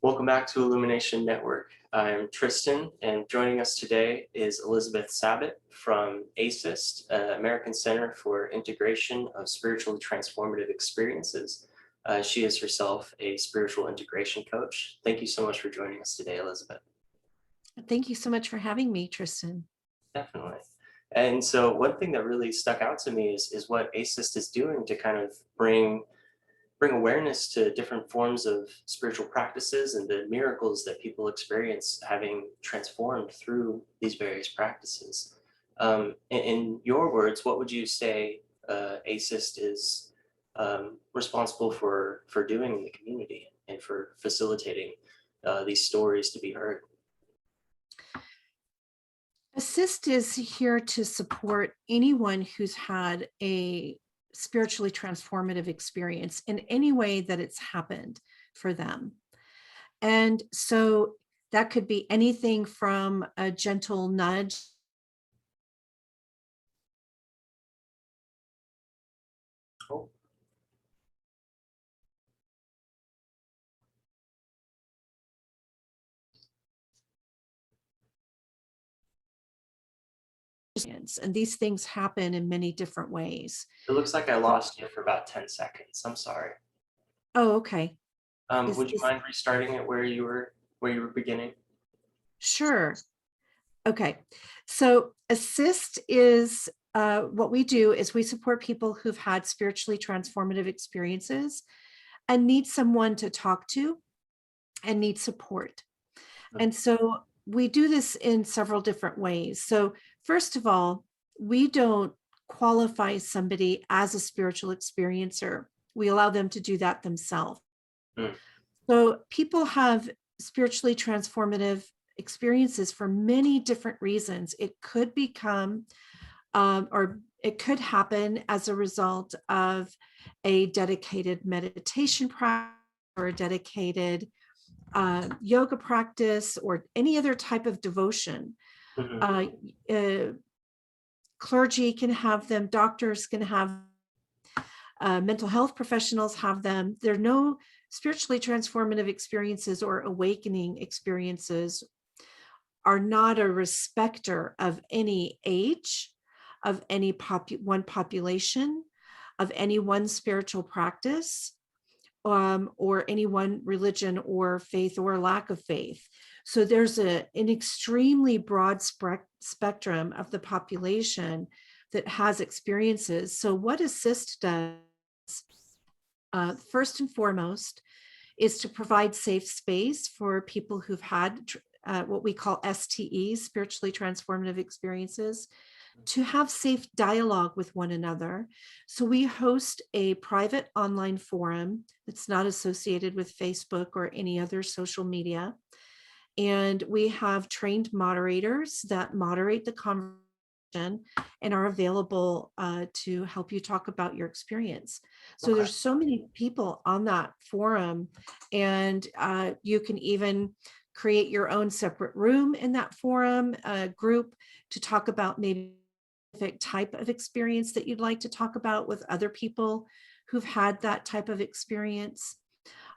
Welcome back to IllumiNation Network. I'm Tristan, and joining us today is Elizabeth Sabet from ACISTE, American Center for Integration of Spiritually Transformative Experiences. She is herself a spiritual integration coach. Thank you so much for joining us today, Elizabeth. Thank you so much for having me, Tristan. Definitely. And so one thing that really stuck out to me is what ACISTE is doing to kind of bring awareness to different forms of spiritual practices and the miracles that people experience having transformed through these various practices. In your words, what would you say ACIST is responsible for doing in the community and for facilitating these stories to be heard? ACISTE is here to support anyone who's had a spiritually transformative experience in any way that it's happened for them. And so that could be anything from a gentle nudge. Oh, And these things happen in many different ways. it looks like I lost you for about 10 seconds. I'm sorry. Oh, okay. Would you mind restarting it where you were beginning? Sure. Okay. So ACIST is what we do is we support people who've had spiritually transformative experiences and need someone to talk to and need support. And so we do this in several different ways. So first of all, we don't qualify somebody as a spiritual experiencer. We allow them to do that themselves. Mm, So people have spiritually transformative experiences for many different reasons. It could become or it could happen as a result of a dedicated meditation practice or a dedicated yoga practice or any other type of devotion. mhm. Uh, uh, Clergy can have them, doctors can have, mental health professionals have them. There are no spiritually transformative experiences or awakening experiences are not a respecter of any age, of any one population, of any one spiritual practice, or any one religion or faith or lack of faith. So there's an extremely broad spectrum of the population that has experiences. So what ACIST does, first and foremost, is to provide safe space for people who've had what we call STEs, spiritually transformative experiences, to have safe dialogue with one another. So we host a private online forum that's not associated with Facebook or any other social media. And we have trained moderators that moderate the conversation and are available to help you talk about your experience. So Okay. there's so many people on that forum, and you can even create your own separate room in that forum group to talk about maybe type of experience that you'd like to talk about with other people who've had that type of experience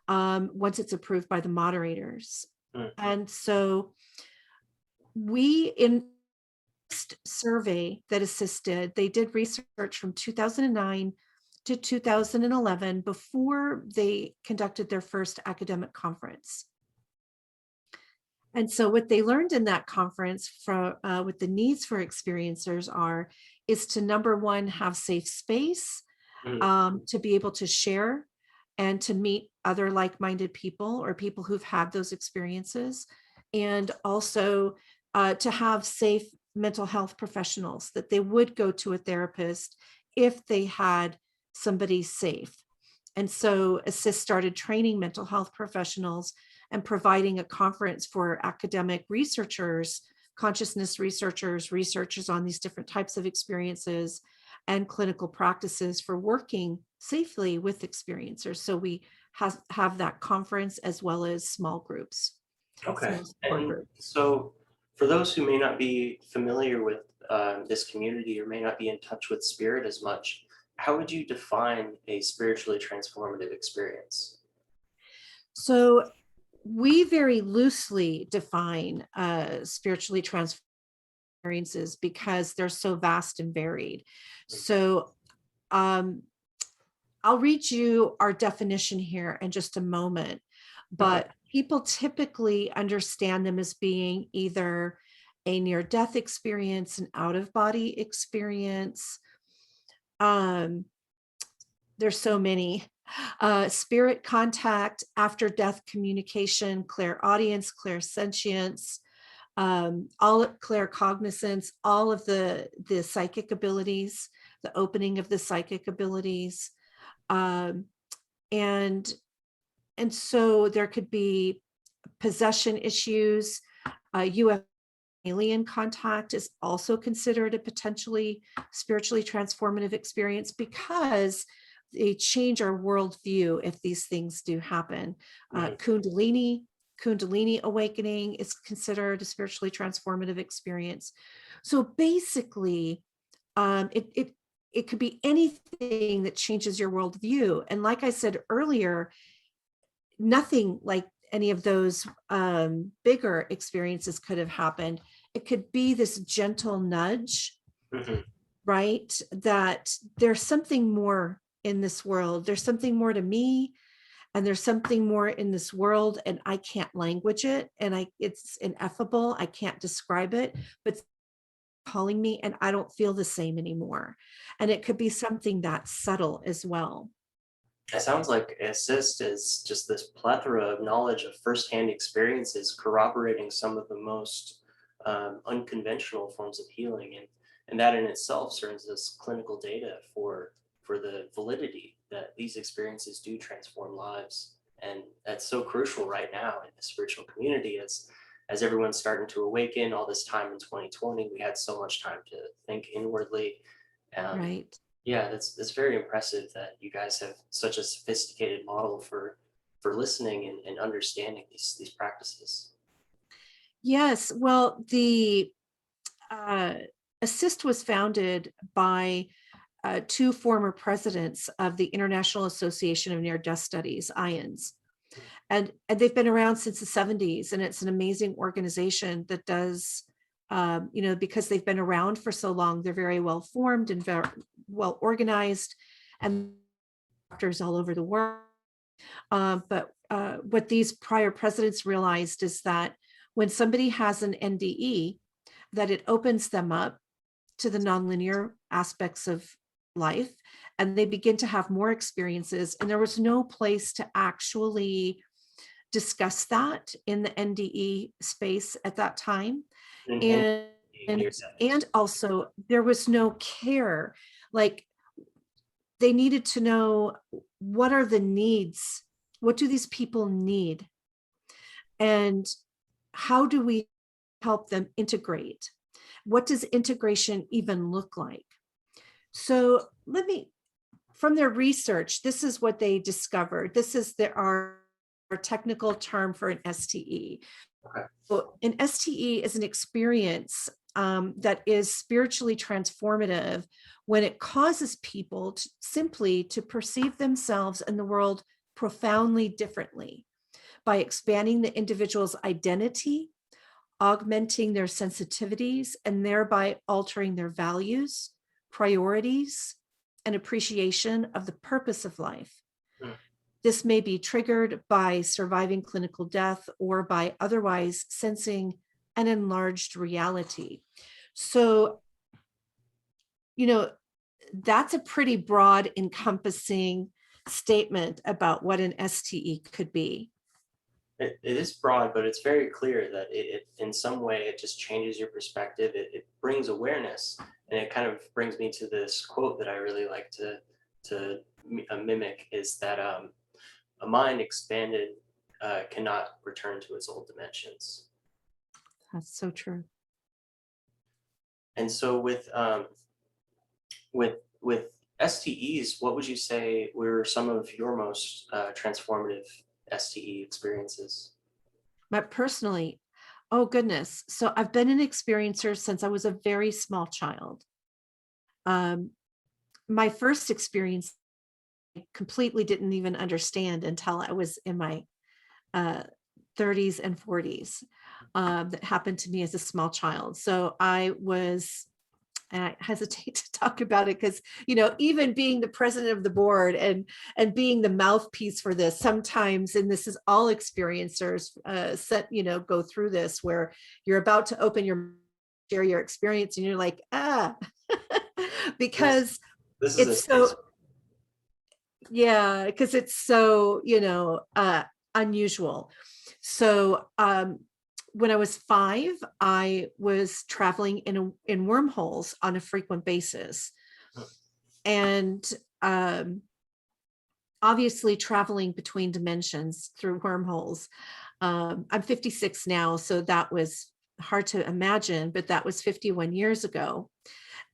once it's approved by the moderators. Mm, And so we, in survey that assisted, they did research from 2009 to 2011 before they conducted their first academic conference. And so what they learned in that conference from with the needs for experiencers is to, number one, have safe space mm, to be able to share and to meet other like-minded people or people who've had those experiences, and also to have safe mental health professionals, that they would go to a therapist if they had somebody safe. And so ACIST started training mental health professionals and providing a conference for academic researchers, consciousness researchers, researchers on these different types of experiences, and clinical practices for working safely with experiencers. So we have that conference as well as small groups, okay. small support And groups. so, for those who may not be familiar with this community or may not be in touch with spirit as much, how would you define a spiritually transformative experience? So we very loosely define spiritually transformed experiences because they're so vast and varied. So um, I'll read you our definition here in just a moment, Okay. but people typically understand them as being either a near death experience, an out of body experience. Um, there's so many. Spirit contact, after death communication, clairaudience, clairsentience, all claircognizance, all of the psychic abilities, the opening of the psychic abilities. Um, and and so there could be possession issues. UFO alien contact is also considered a potentially spiritually transformative experience because they change our worldview if these things do happen. Mhm. Kundalini awakening is considered a spiritually transformative experience. So basically, it could be anything that changes your worldview. And like I said earlier, nothing like any of those bigger experiences could have happened. It could be this gentle nudge, Mhm. right? That there's something more in this world. There's something more to me, and there's something more in this world, and I can't language it, and it's ineffable. I can't describe it, but it's calling me, and I don't feel the same anymore. And it could be something that subtle as well. It sounds like assist is just this plethora of knowledge of firsthand experiences corroborating some of the most unconventional forms of healing, and that in itself serves as clinical data for the validity that these experiences do transform lives. And that's so crucial right now in the spiritual community as everyone's starting to awaken. All this time in 2020, we had so much time to think inwardly. um, Right. yeah, that's very impressive that you guys have such a sophisticated model for listening and understanding these practices. Yes. Well, the uh, ASSIST was founded by two former presidents of the International Association of Near Death Studies, IANS. And they've been around since the 70s. And it's an amazing organization that does, because they've been around for so long, they're very well formed and very well organized, and doctors all over the world. But what these prior presidents realized is that when somebody has an NDE, that it opens them up to the nonlinear aspects of life, and they begin to have more experiences. And there was no place to actually discuss that in the NDE space at that time. And And near and settings. and also there was no care. Like, they needed to know, what are the needs? What do these people need? And how do we help them integrate? What does integration even look like? So from their research, this is what they discovered. This is our technical term for an STE. Okay. So an STE is an experience that is spiritually transformative when it causes people simply to perceive themselves and the world profoundly differently by expanding the individual's identity, augmenting their sensitivities, and thereby altering their values, priorities, and appreciation of the purpose of life. Mm. This may be triggered by surviving clinical death or by otherwise sensing an enlarged reality. So, you know, that's a pretty broad, encompassing statement about what an STE could be. It is broad, but it's very clear that it in some way it just changes your perspective. It brings awareness, and it kind of brings me to this quote that I really like to mimic is that a mind expanded cannot return to its old dimensions. That's so true. And so with STEs, what would you say were some of your most transformative STE experiences? But personally, oh goodness. So I've been an experiencer since I was a very small child. Um, my first experience, I completely didn't even understand until I was in my 30s and 40s that happened to me as a small child. So I was, and I hesitate to talk about it because, you know, even being the president of the board and being the mouthpiece for this sometimes, and this is all experiencers you know, go through this where you're about to open your, share your experience and you're like, This because this is a it's safe so, yeah, because it's so, you know, unusual. So when I was 5, I was traveling in wormholes on a frequent basis. And obviously traveling between dimensions through wormholes. I'm 56 now, so that was hard to imagine, but that was 51 years ago.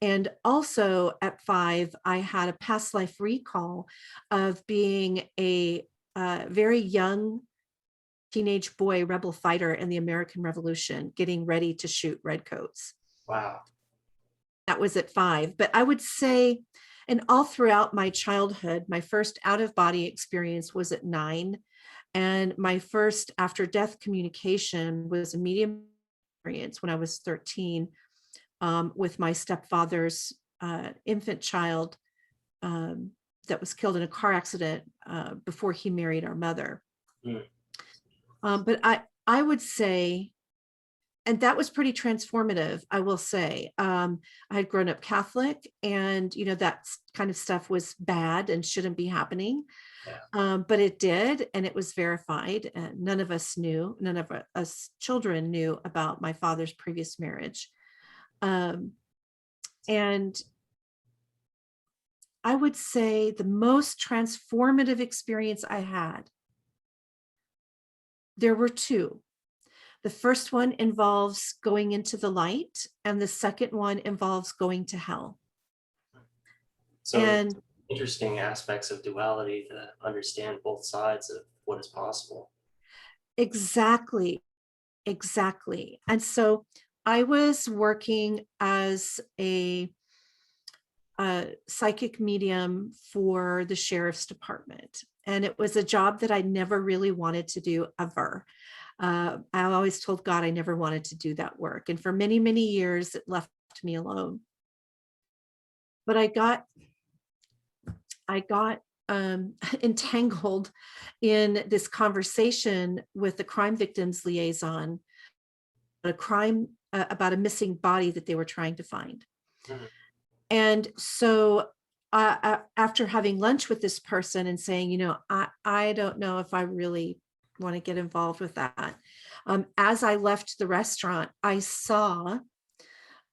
And also at 5, I had a past life recall of being a very young teenage boy rebel fighter in the American Revolution, getting ready to shoot redcoats. Wow. That was at 5. But I would say, and all throughout my childhood, my first out of body experience was at 9. And my first after death communication was a medium experience when I was 13 with my stepfather's infant child that was killed in a car accident before he married our mother. Mm. But I would say, and that was pretty transformative, I will say. I had grown up Catholic, and you know that kind of stuff was bad and shouldn't be happening. Yeah. But it did, and it was verified. And none of us knew, none of us children knew about my father's previous marriage. And I would say the most transformative experience I had, there were 2. The first one involves going into the light, and the second one involves going to hell. So And interesting aspects of duality to understand both sides of what is possible. exactly, exactly. And so I was working as a psychic medium for the sheriff's department. And it was a job that I never really wanted to do ever. I always told God I never wanted to do that work. And for many, many years, it left me alone. But I got entangled in this conversation with the crime victims liaison, a crime about a missing body that they were trying to find. Mhm. And so after having lunch with this person and saying, you know, I don't know if I really want to get involved with that. As I left the restaurant, I saw,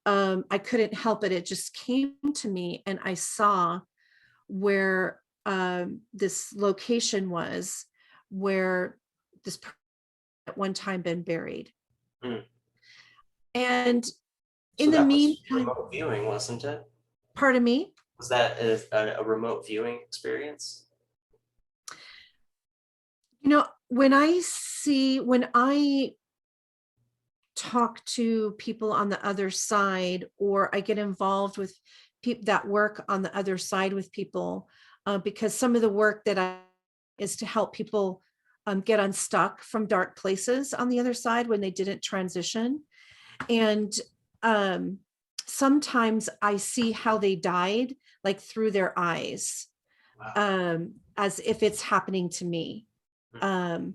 I couldn't help it. It just came to me, and I saw where this location was, where this person at one time been buried. Mm. And So in the that was meantime, remote viewing, wasn't it? pardon me, Was that a remote viewing experience? you know, when I talk to people on the other side, or I get involved with people that work on the other side with people, because some of the work that I is to help people get unstuck from dark places on the other side when they didn't transition. And um, sometimes I see how they died, like through their eyes, Wow. as if it's happening to me. Mm. Um,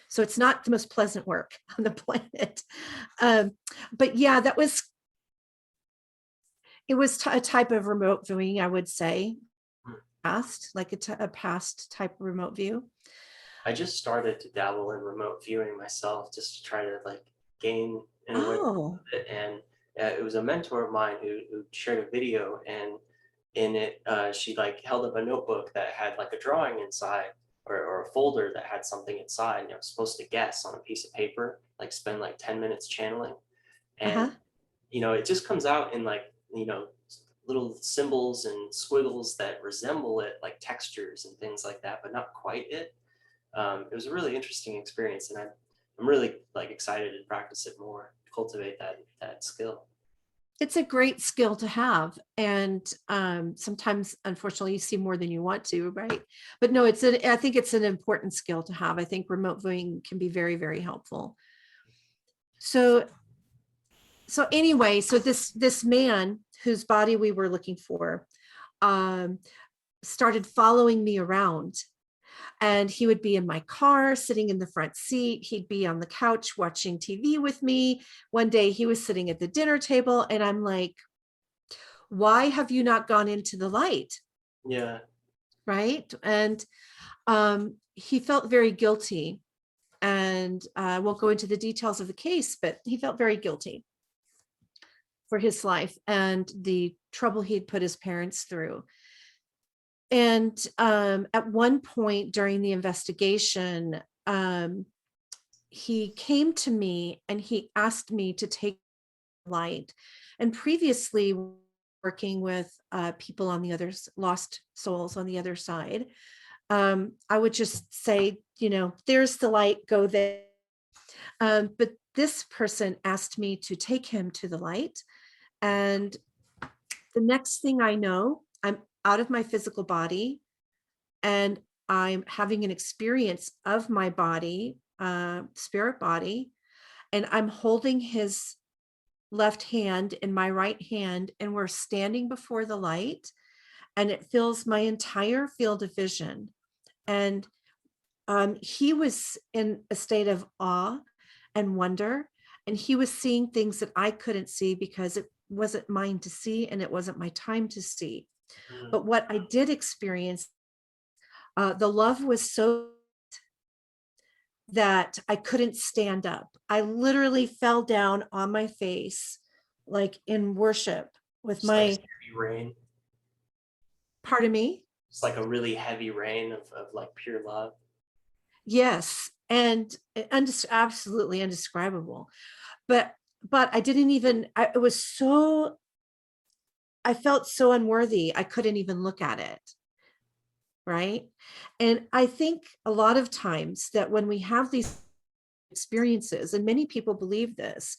so it's not the most pleasant work on the planet. Um, but yeah, it was a type of remote viewing, I would say, Mm. past, like a past type of remote view. I just started to dabble in remote viewing myself, just to try to like gain an awareness Oh, of it. And it was a mentor of mine who shared a video, and in it, she like held up a notebook that had like a drawing inside, or a folder that had something inside, and I was supposed to guess on a piece of paper, like spend like 10 minutes channeling. And uh-huh. it just comes out in like, little symbols and squiggles that resemble it, like textures and things like that, but not quite it. It was a really interesting experience, and I'm really like excited to practice it more, cultivate that skill. It's a great skill to have. And sometimes, unfortunately, you see more than you want to, right? But no, I think it's an important skill to have. I think remote viewing can be very, very helpful. So, anyway, so this man whose body we were looking for um, started following me around. And he would be in my car, sitting in the front seat. He'd be on the couch watching TV with me. One day he was sitting at the dinner table, and I'm like, why have you not gone into the light? Yeah. Right. And he felt very guilty. And I won't go into the details of the case, but he felt very guilty for his life and the trouble he'd put his parents through. And at one point during the investigation, he came to me and he asked me to take light. And previously, working with people on the other lost souls on the other side, I would just say, there's the light, go there. But this person asked me to take him to the light. And the next thing I know, I'm out of my physical body and I'm having an experience of my body, spirit body, and I'm holding his left hand in my right hand, and we're standing before the light, and it fills my entire field of vision. And he was in a state of awe and wonder, and he was seeing things that I couldn't see because it wasn't mine to see and it wasn't my time to see. Mm. But what I did experience, the love was so that I couldn't stand up. I literally fell down on my face, like in worship with Just like my, heavy rain. pardon me. It's like a really heavy rain of like pure love. Yes. And absolutely indescribable. But I didn't even, it was so, I felt so unworthy. I couldn't even look at it. Right. And I think a lot of times that when we have these experiences, and many people believe this,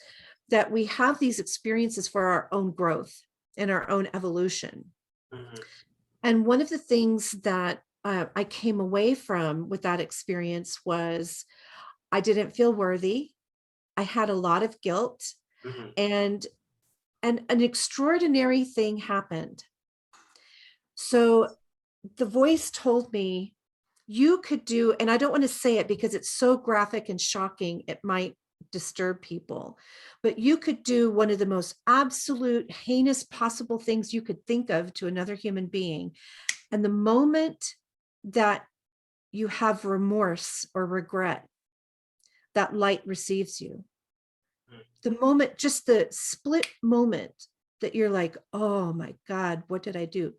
that we have these experiences for our own growth and our own evolution. Mm-hmm. And one of the things that I came away from with that experience was I didn't feel worthy. I had a lot of guilt, Mm-hmm. and an extraordinary thing happened. So the voice told me, you could do, and I don't want to say it because it's so graphic and shocking, it might disturb people, but you could do one of the most absolute heinous possible things you could think of to another human being. And the moment that you have remorse or regret, that light receives you. The moment, just the split moment that you're like, oh my God, what did I do?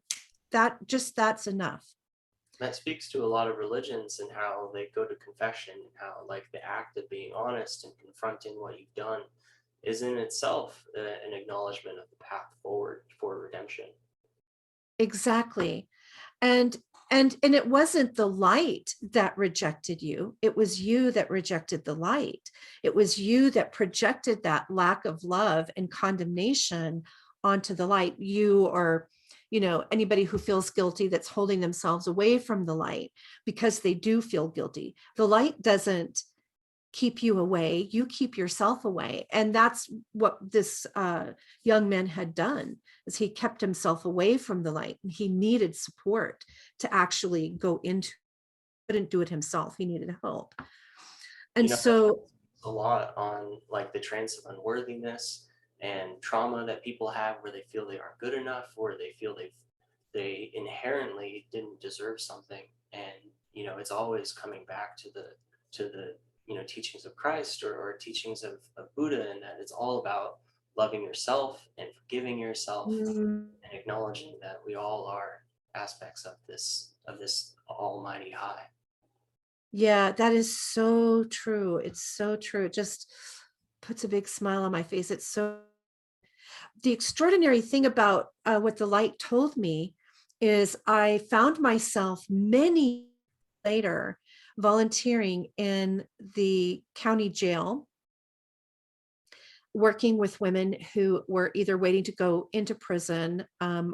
That's enough. That speaks to a lot of religions and how they go to confession, and how like the act of being honest and confronting what you've done is in itself an acknowledgement of the path forward for redemption. Exactly. And it wasn't the light that rejected you. It was you that rejected the light. It was you that projected that lack of love and condemnation onto the light. You, or anybody who feels guilty, that's holding themselves away from the light because they do feel guilty. The light doesn't keep you away, you keep yourself away. And that's what this young man had done, is he kept himself away from the light, and he needed support to actually go into, couldn't do it himself, he needed help. And That so a lot on like the trance of unworthiness and trauma that people have, where they feel they aren't good enough, or they feel they inherently didn't deserve something. And it's always coming back to the teachings of Christ, or teachings of Buddha, and that it's all about loving yourself and forgiving yourself mm, and acknowledging that we all are aspects of this almighty high. yeah, that is so true. It's so true. It just puts a big smile on my face. It's so, the extraordinary thing about what the light told me is I found myself many later volunteering in the county jail. working with women who were either waiting to go into prison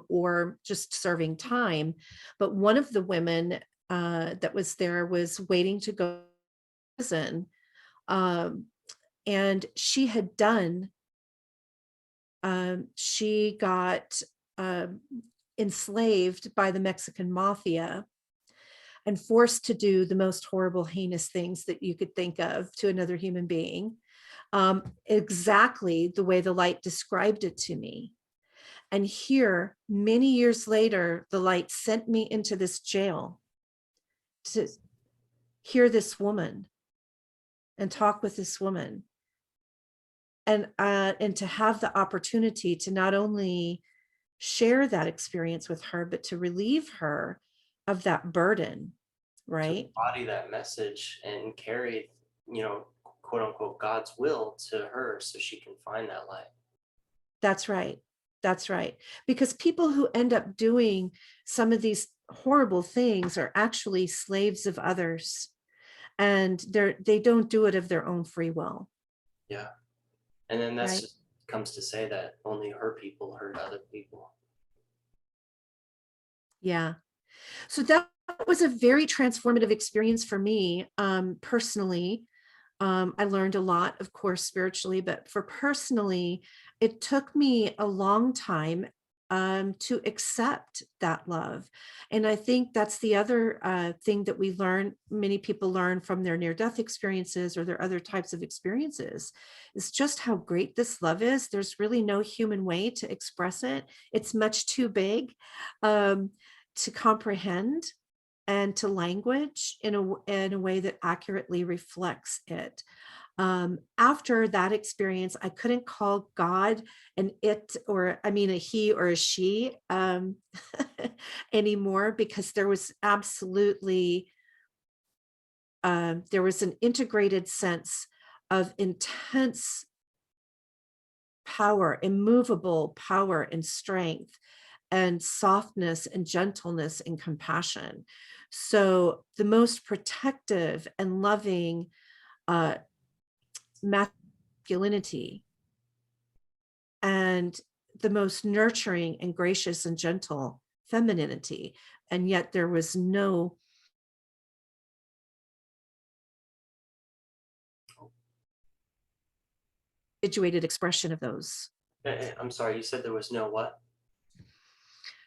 or just serving time. But one of the women that was there was waiting to go to prison. Um, and she had done, she got um, enslaved by the Mexican mafia and forced to do the most horrible, heinous things that you could think of to another human being, exactly the way the light described it to me. And here, many years later, the light sent me into this jail to hear this woman and talk with this woman, and to have the opportunity to not only share that experience with her, but to relieve her of that burden, To right? embody that message and carry, you know, quote unquote, God's will to her so she can find that light. That's right. That's right. Because people who end up doing some of these horrible things are actually slaves of others, and they don't do it of their own free will, Yeah. And then that's right? just comes to say that only her people hurt other people. Yeah. So that was a very transformative experience for me, personally. I learned a lot, of course, spiritually, but for personally, it took me a long time to accept that love. And I think that's the other thing that we learn, many people learn from their near-death experiences or their other types of experiences, is just how great this love is. There's really no human way to express it. It's much too big to comprehend and to language in a way that accurately reflects it. After that experience, I couldn't call God an it, or I mean a he or a she, anymore, because there was absolutely there was an integrated sense of intense power, immovable power and strength, and softness and gentleness and compassion. So the most protective and loving uh, masculinity, and the most nurturing and gracious and gentle femininity. And yet there was no individuated expression of those. I'm sorry, you said there was no what?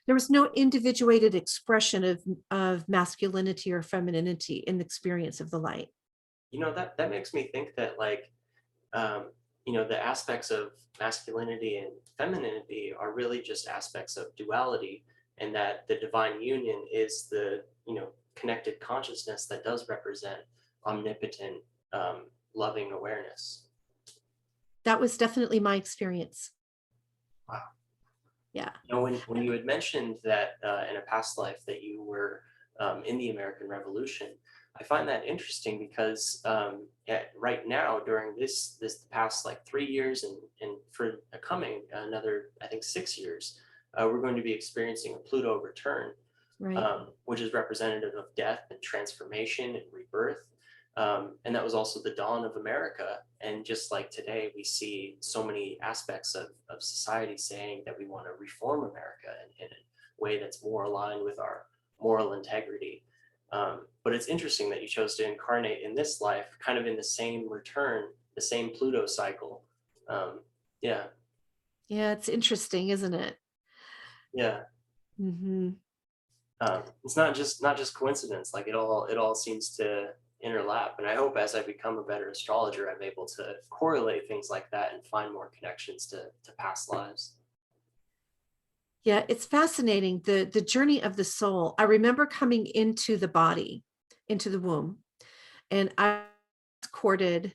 There was no individuated expression of masculinity or femininity in the experience of the light. You know, that makes me think that like, um, you know, the aspects of masculinity and femininity are really just aspects of duality, and that the divine union is the, you know, connected consciousness that does represent omnipotent, loving awareness. That was definitely my experience. Wow. Yeah. You know, when you had mentioned that in a past life that you were in the American Revolution, I find that interesting because right now during this past like 3 years and for a coming another I think 6 years, we're going to be experiencing a Pluto return, Right. which is representative of death and transformation and rebirth. And that was also the dawn of America. And just like today, we see so many aspects of society saying that we want to reform America in a way that's more aligned with our moral integrity. But it's interesting that you chose to incarnate in this life, kind of in the same return, the same Pluto cycle. Um, yeah, Yeah, it's interesting, isn't it? yeah. Hmm. It's not just coincidence. Like it all seems to interlap. And I hope as I become a better astrologer, I'm able to correlate things like that and find more connections to past lives. Yeah, it's fascinating, the journey of the soul. I remember coming into the body, into the womb, and I was courted.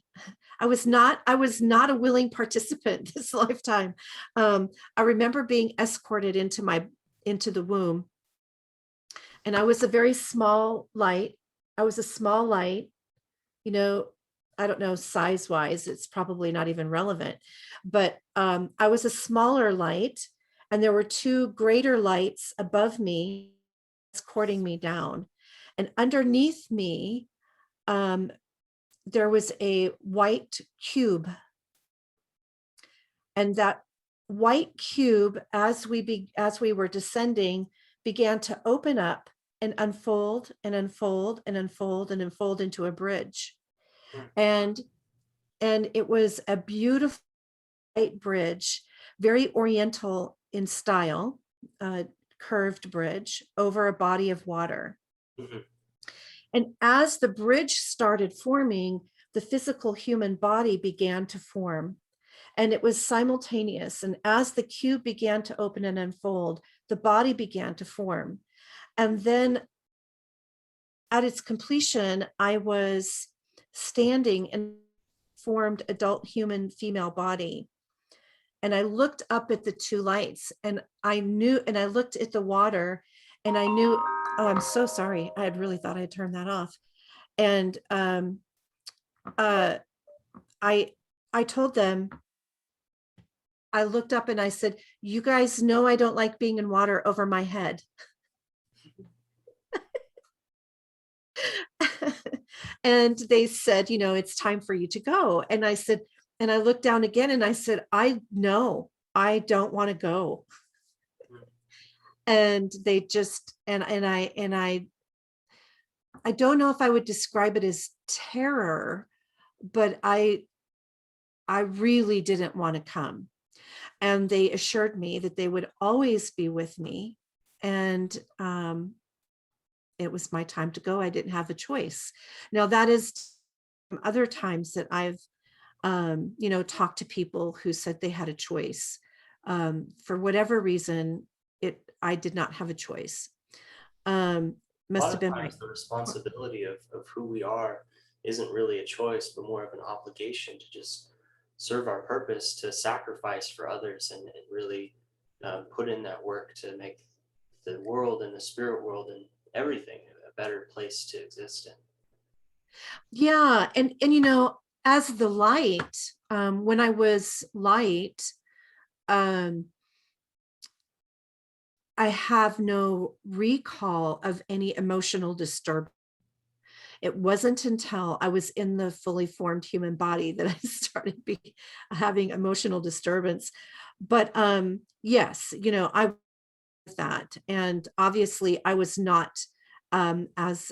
I was not a willing participant this lifetime. I remember being escorted into the womb, and I was a very small light. I was a small light, you know, I don't know, size wise, it's probably not even relevant, but I was a smaller light, and there were two greater lights above me escorting me down. And underneath me, um, there was a white cube, And that white cube, as we were descending, began to open up and unfold and unfold and unfold and unfold into a bridge. Mm. And it was a beautiful white bridge, very oriental in style, curved bridge over a body of water. Mhm. And as the bridge started forming, the physical human body began to form. And it was simultaneous. And as the cube began to open and unfold, the body began to form. And then at its completion, I was standing in formed adult human female body. And I looked up at the two lights, and I knew, and I looked at the water, and I knew, oh, I'm so sorry. I had really thought I had turned that off. And uh, I I told them, I looked up and I said, you guys know I don't like being in water over my head. And they said, it's time for you to go. And I said, and I looked down again and I said, I know I don't want to go. And they just, I don't know if I would describe it as terror, but I really didn't want to come. And they assured me that they would always be with me. And it was my time to go. I didn't have a choice. Now, that is other times that I've, talked to people who said they had a choice. For whatever reason, I did not have a choice. A Must lot have of been my, times the responsibility of who we are isn't really a choice, but more of an obligation to just serve our purpose, to sacrifice for others, and really put in that work to make the world and the spirit world and everything a better place to exist in. yeah. And, as the light, when I was light, um, I have no recall of any emotional disturbance. It wasn't until I was in the fully formed human body that I started having emotional disturbance. But yes, I was that. And obviously I was not as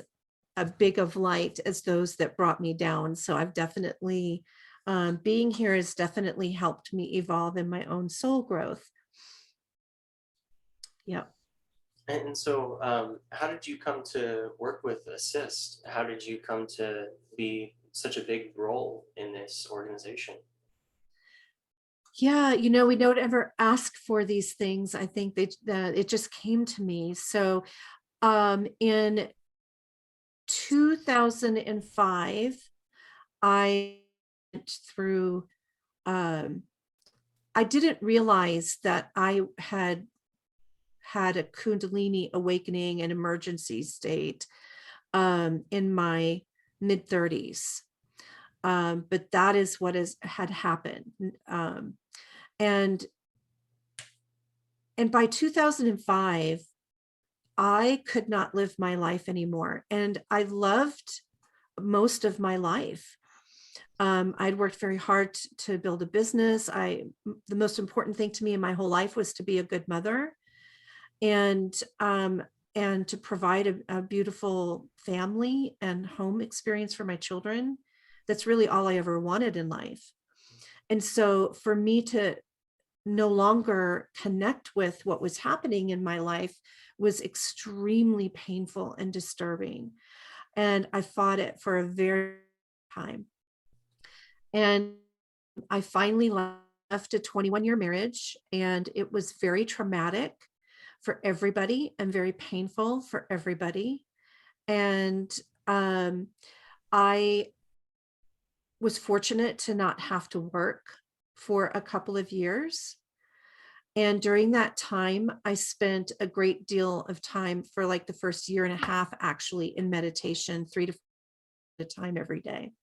a big of light as those that brought me down. So I've definitely, being here has definitely helped me evolve in my own soul growth. Yeah. And so, how did you come to work with Assist? How did you come to be such a big role in this organization? Yeah, we don't ever ask for these things. I think it just came to me. So, in 2005, I went through. Um, I didn't realize that I had a Kundalini awakening and emergency state in my mid 30s. But that is what had happened. And and by 2005, I could not live my life anymore. And I loved most of my life. I'd worked very hard to build a business. The most important thing to me in my whole life was to be a good mother, and to provide a beautiful family and home experience for my children. That's really all I ever wanted in life. And so for me to no longer connect with what was happening in my life was extremely painful and disturbing. And I fought it for a very long time. And I finally left a 21-year marriage, and it was very traumatic for everybody and very painful for everybody. And I was fortunate to not have to work for a couple of years. And during that time, I spent a great deal of time, for like the first year and a half, actually in meditation, 3 to 4 at a time every day.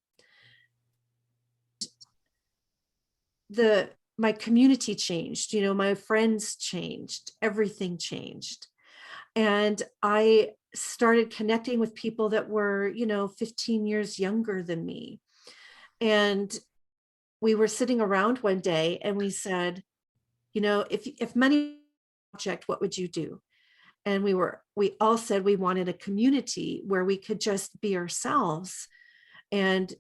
My community changed, my friends changed, everything changed. And I started connecting with people that were, 15 years younger than me. And we were sitting around one day and we said, if money was an object, what would you do? And we all said we wanted a community where we could just be ourselves and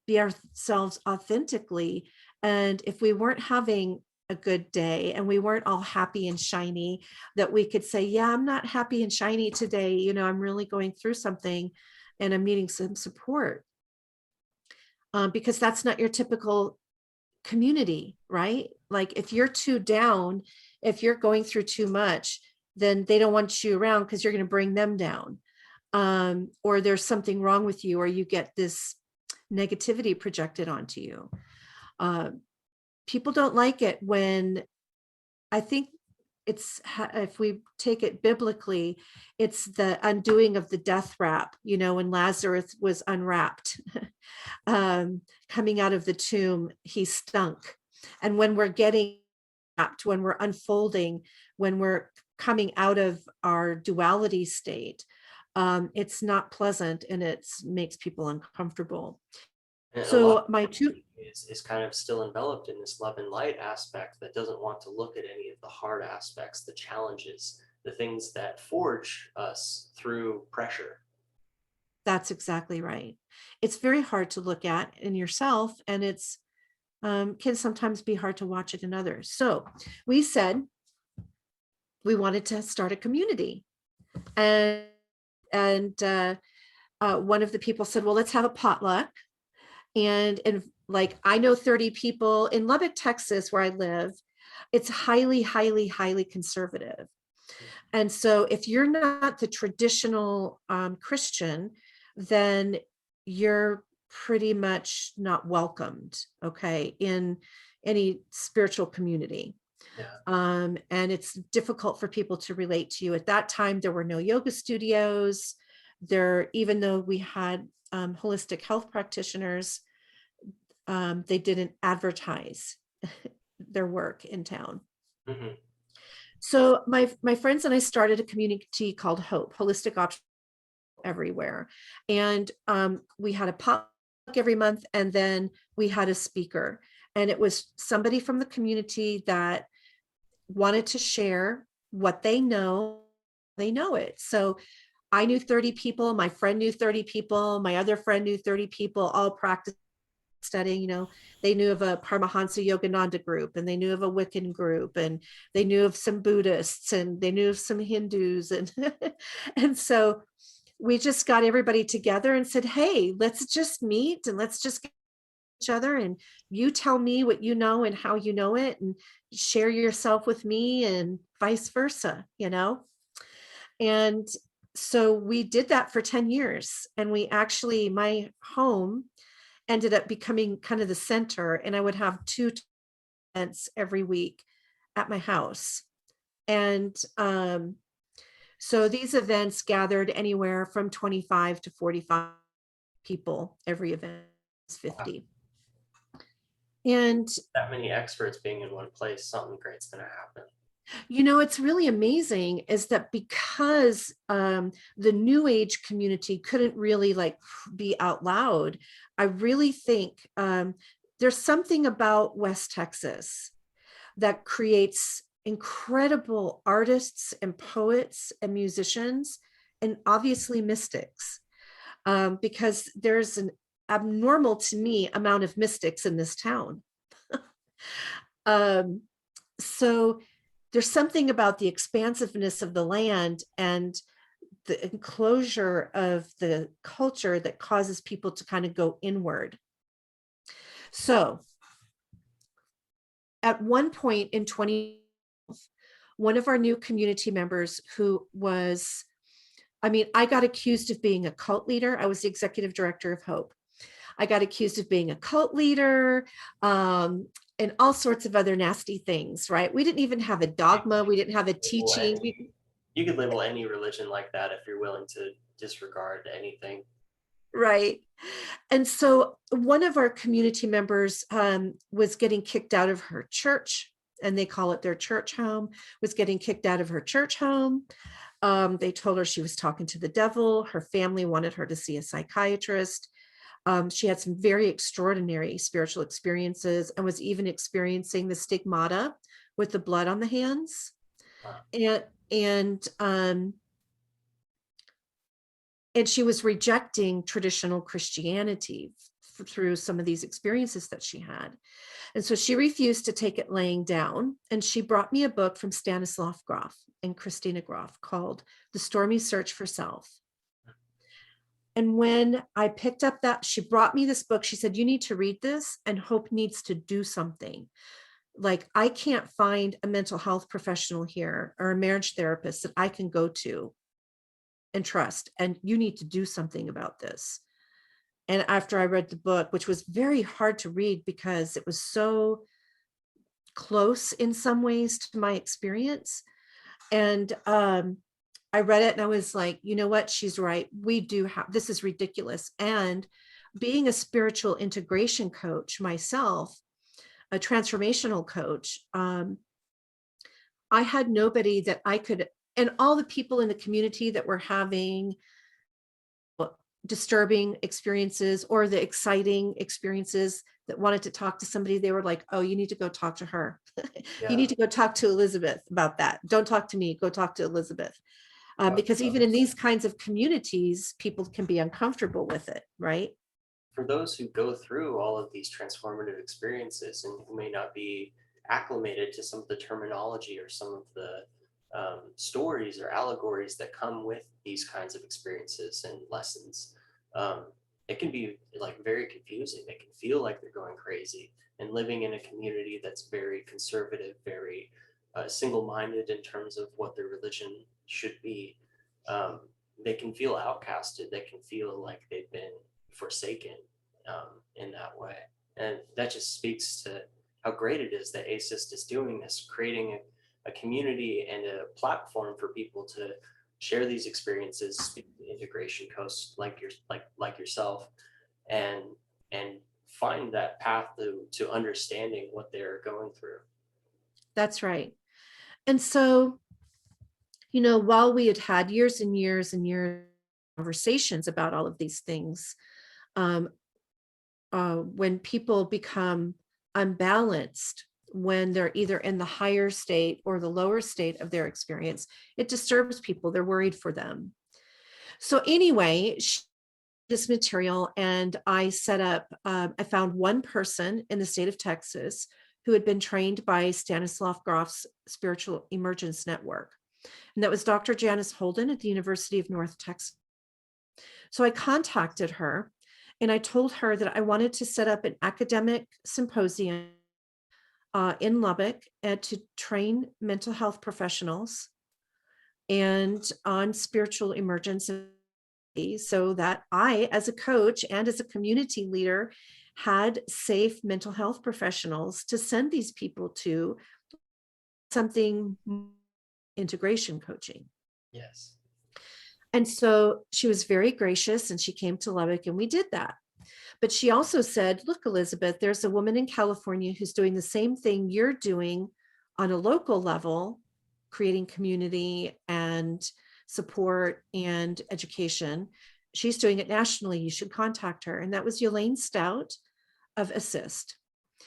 be ourselves authentically. And if we weren't having a good day and we weren't all happy and shiny, that we could say, yeah, I'm not happy and shiny today. I'm really going through something and I'm needing some support. Because that's not your typical community, right? Like if you're too down, if you're going through too much, then they don't want you around because you're going to bring them down. Or there's something wrong with you, or you get this negativity projected onto you. People don't like it when, I think if we take it biblically, it's the undoing of the death wrap, when Lazarus was unwrapped, coming out of the tomb, he stunk. And when we're getting wrapped, when we're unfolding, when we're coming out of our duality state, it's not pleasant and it makes people uncomfortable. And a lot So my two, is kind of still enveloped in this love and light aspect that doesn't want to look at any of the hard aspects, the challenges, the things that forge us through pressure. that's exactly right. It's very hard to look at in yourself, and it's can sometimes be hard to watch it in others. So we said we wanted to start a community, and one of the people said, well, let's have a potluck. And like, I know 30 people in Lubbock, Texas, where I live. It's highly, highly, highly conservative. And so if you're not the traditional Christian, then you're pretty much not welcomed, okay, in any spiritual community. Yeah. And it's difficult for people to relate to you. At that time, there were no yoga studios. Even though we had holistic health practitioners, they didn't advertise their work in town. Mm-hmm. So my friends and I started a community called Hope, Holistic Options Everywhere. And we had a potluck every month, and then we had a speaker. And it was somebody from the community that wanted to share what they know it. So I knew 30 people, my friend knew 30 people, my other friend knew 30 people, all practiced studying. They knew of a Paramahansa Yogananda group, and they knew of a Wiccan group, and they knew of some Buddhists, and they knew of some Hindus. And so we just got everybody together and said, hey, let's just meet and let's just get each other, and you tell me what you know and how you know it, and share yourself with me, and vice versa. And so we did that for 10 years. And my home ended up becoming kind of the center, and I would have 2 events every week at my house. And so these events gathered anywhere from 25 to 45 people. Every event is 50. And That many experts being in one place, something great's going to happen. it's really amazing is that because the New Age community couldn't really be out loud, I really think there's something about West Texas that creates incredible artists and poets and musicians, and obviously mystics, because there's an abnormal, to me, amount of mystics in this town. So there's something about the expansiveness of the land and the enclosure of the culture that causes people to kind of go inward. So at one point in 20, one of our new community members who was, I got accused of being a cult leader. I was the executive director of Hope. I got accused of being a cult leader, and all sorts of other nasty things, right? We didn't even have a dogma. We didn't have a teaching. You could label any religion like that if you're willing to disregard anything. Right. And so one of our community members was getting kicked out of her church, and they call it their church home, was getting kicked out of her church home. They told her she was talking to the devil. Her family wanted her to see a psychiatrist. She had some very extraordinary spiritual experiences and was even experiencing the stigmata with the blood on the hands. Wow. And and um, and she was rejecting traditional Christianity through some of these experiences that she had. And so she refused to take it laying down. And she brought me a book from Stanislav Grof and Christina Grof called The Stormy Search for Self. And when I picked up that, she brought me this book. She said, you need to read this, and Hope needs to do something. Like, I can't find a mental health professional here or a marriage therapist that I can go to and trust. And you need to do something about this. And after I read the book, which was very hard to read because it was so close in some ways to my experience. And I read it and I was like, you know what? She's right. We do have, this is ridiculous. And being a spiritual integration coach myself, a transformational coach, I had nobody that I could, and all the people in the community that were having disturbing experiences or the exciting experiences that wanted to talk to somebody, they were like, oh, you need to go talk to her. You need Yeah. to go talk to Elizabeth about that. Don't talk to me, go talk to Elizabeth. Because even in these kinds of communities, people can be uncomfortable with it, right? For those who go through all of these transformative experiences and who may not be acclimated to some of the terminology or some of the stories or allegories that come with these kinds of experiences and lessons, um, it can be like very confusing. They can feel like they're going crazy, and living in a community that's very conservative, very single-minded in terms of what their religion should be. Um, they can feel outcasted. They can feel like they've been forsaken in that way. And that just speaks to how great it is that ACIST is doing this, creating a community and a platform for people to share these experiences, speak to integration coasts like yourself, and and find that path to understanding what they're going through. That's right. And so, while we had had years and years and years of conversations about all of these things, um, when people become unbalanced, when they're either in the higher state or the lower state of their experience, it disturbs people. They're worried for them. So anyway, this material, and I set up, I found one person in the state of Texas who had been trained by Stanislav Grof's Spiritual Emergence Network. And that was Dr. Janice Holden at the University of North Texas. So I contacted her and I told her that I wanted to set up an academic symposium in Lubbock and to train mental health professionals and on spiritual emergence, so that I, as a coach and as a community leader, had safe mental health professionals to send these people to something integration coaching. Yes. And so she was very gracious and she came to Lubbock and we did that. But she also said, look, Elizabeth, there's a woman in California who's doing the same thing you're doing on a local level, creating community and support and education. She's doing it nationally. You should contact her. And that was Elaine Stout of ACISTE.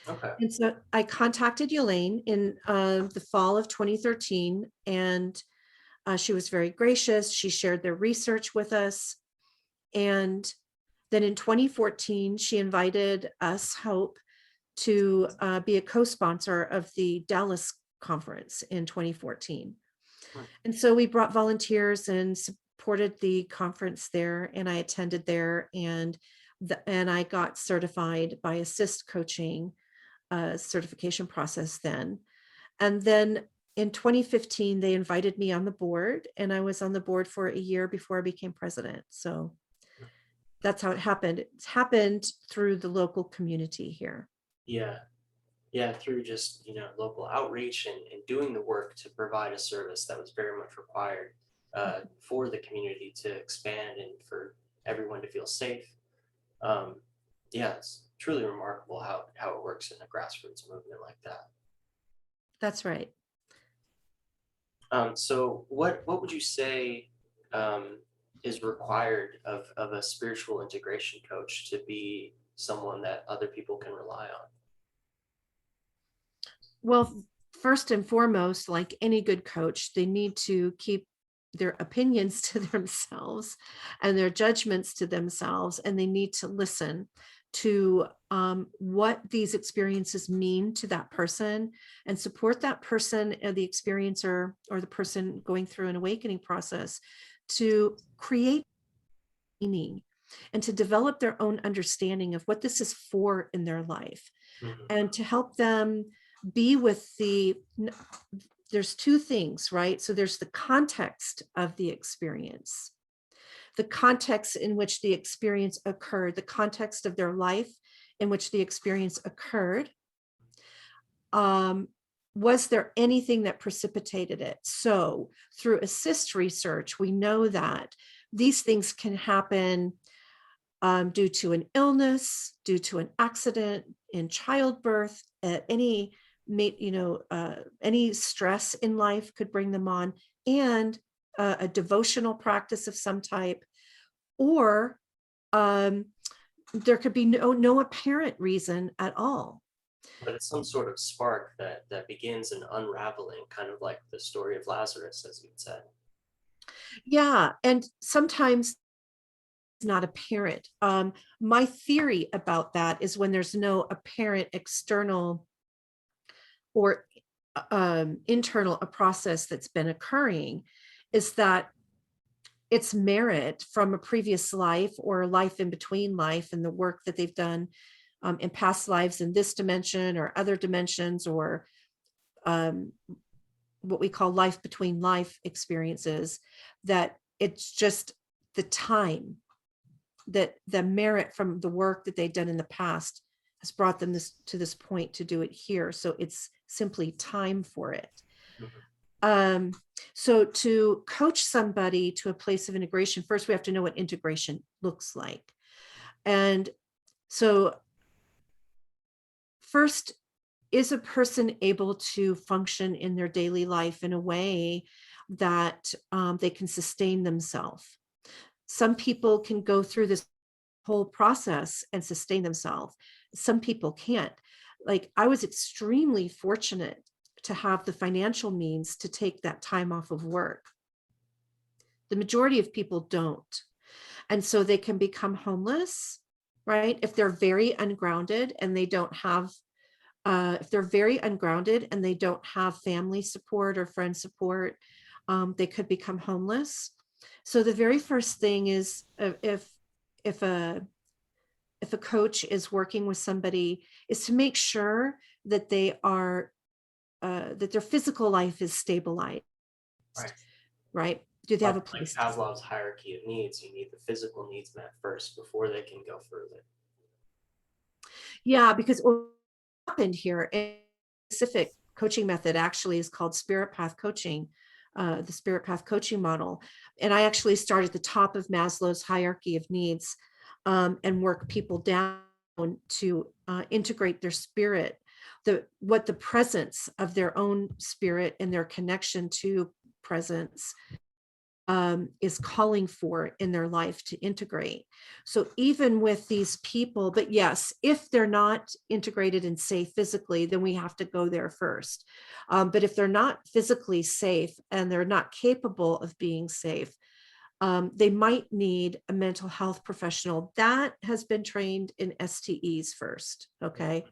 Okay. And so I contacted Elaine in the fall of 2013, and she was very gracious. She shared their research with us. And then in 2014, she invited us, Hope, to be a co-sponsor of the Dallas conference in 2014. And so we brought volunteers and supported the conference there, and I attended there, and I got certified by ACISTE Coaching certification process then. And then in 2015, they invited me on the board, and I was on the board for a year before I became president. So that's how it happened. It's happened through the local community here. Yeah. Yeah, through just local outreach and doing the work to provide a service that was very much required for the community to expand and for everyone to feel safe. Um, yeah, it's truly remarkable how it works in a grassroots movement like that. That's right. So what would you say? Um, is required of a spiritual integration coach to be someone that other people can rely on? Well, first and foremost, like any good coach, they need to keep their opinions to themselves and their judgments to themselves, and they need to listen to what these experiences mean to that person and support that person, the experiencer or the person going through an awakening process, to create meaning and to develop their own understanding of what this is for in their life, Mhm. and to help them be with there's two things, right? So there's the context of the experience, the context in which the experience occurred, the context of their life in which the experience occurred. Um, was there anything that precipitated it? So through ACISTE research, we know that these things can happen due to an illness, due to an accident, in childbirth, any any stress in life could bring them on, and a devotional practice of some type, or um, there could be no apparent reason at all. But it's some sort of spark that begins an unraveling, kind of like the story of Lazarus, as you'd said. Yeah, and sometimes it's not apparent. My theory about that is when there's no apparent external or internal a process that's been occurring, is that it's merit from a previous life or life in between life and the work that they've done in past lives in this dimension or other dimensions, or um, what we call life between life experiences, that it's just the time, that the merit from the work that they've done in the past has brought them to this point to do it here. So it's simply time for it. Mhm. Um, so to coach somebody to a place of integration, first we have to know what integration looks like. And so first, is a person able to function in their daily life in a way that they can sustain themselves? Some people can go through this whole process and sustain themselves. Some people can't. Like, I was extremely fortunate to have the financial means to take that time off of work. The majority of people don't. And so they can become homeless, right? If they're very ungrounded and they don't have, if they're very ungrounded and they don't have family support or friend support, they could become homeless. So the very first thing is, if a if a coach is working with somebody, is to make sure that they are that their physical life is stabilized, Right. right? Do they have a Like place to? Pavlov's hierarchy of needs, you need the physical needs met first before they can go further. Yeah, because what happened here, a specific coaching method actually is called Spirit Path Coaching, the Spirit Path Coaching model. And I actually start at the top of Maslow's hierarchy of needs, and work people down to integrate their spirit, what the presence of their own spirit and their connection to presence is calling for in their life to integrate. So even with these people, but yes, if they're not integrated and safe physically, then we have to go there first. But if they're not physically safe and they're not capable of being safe, they might need a mental health professional that has been trained in STEs first. Okay.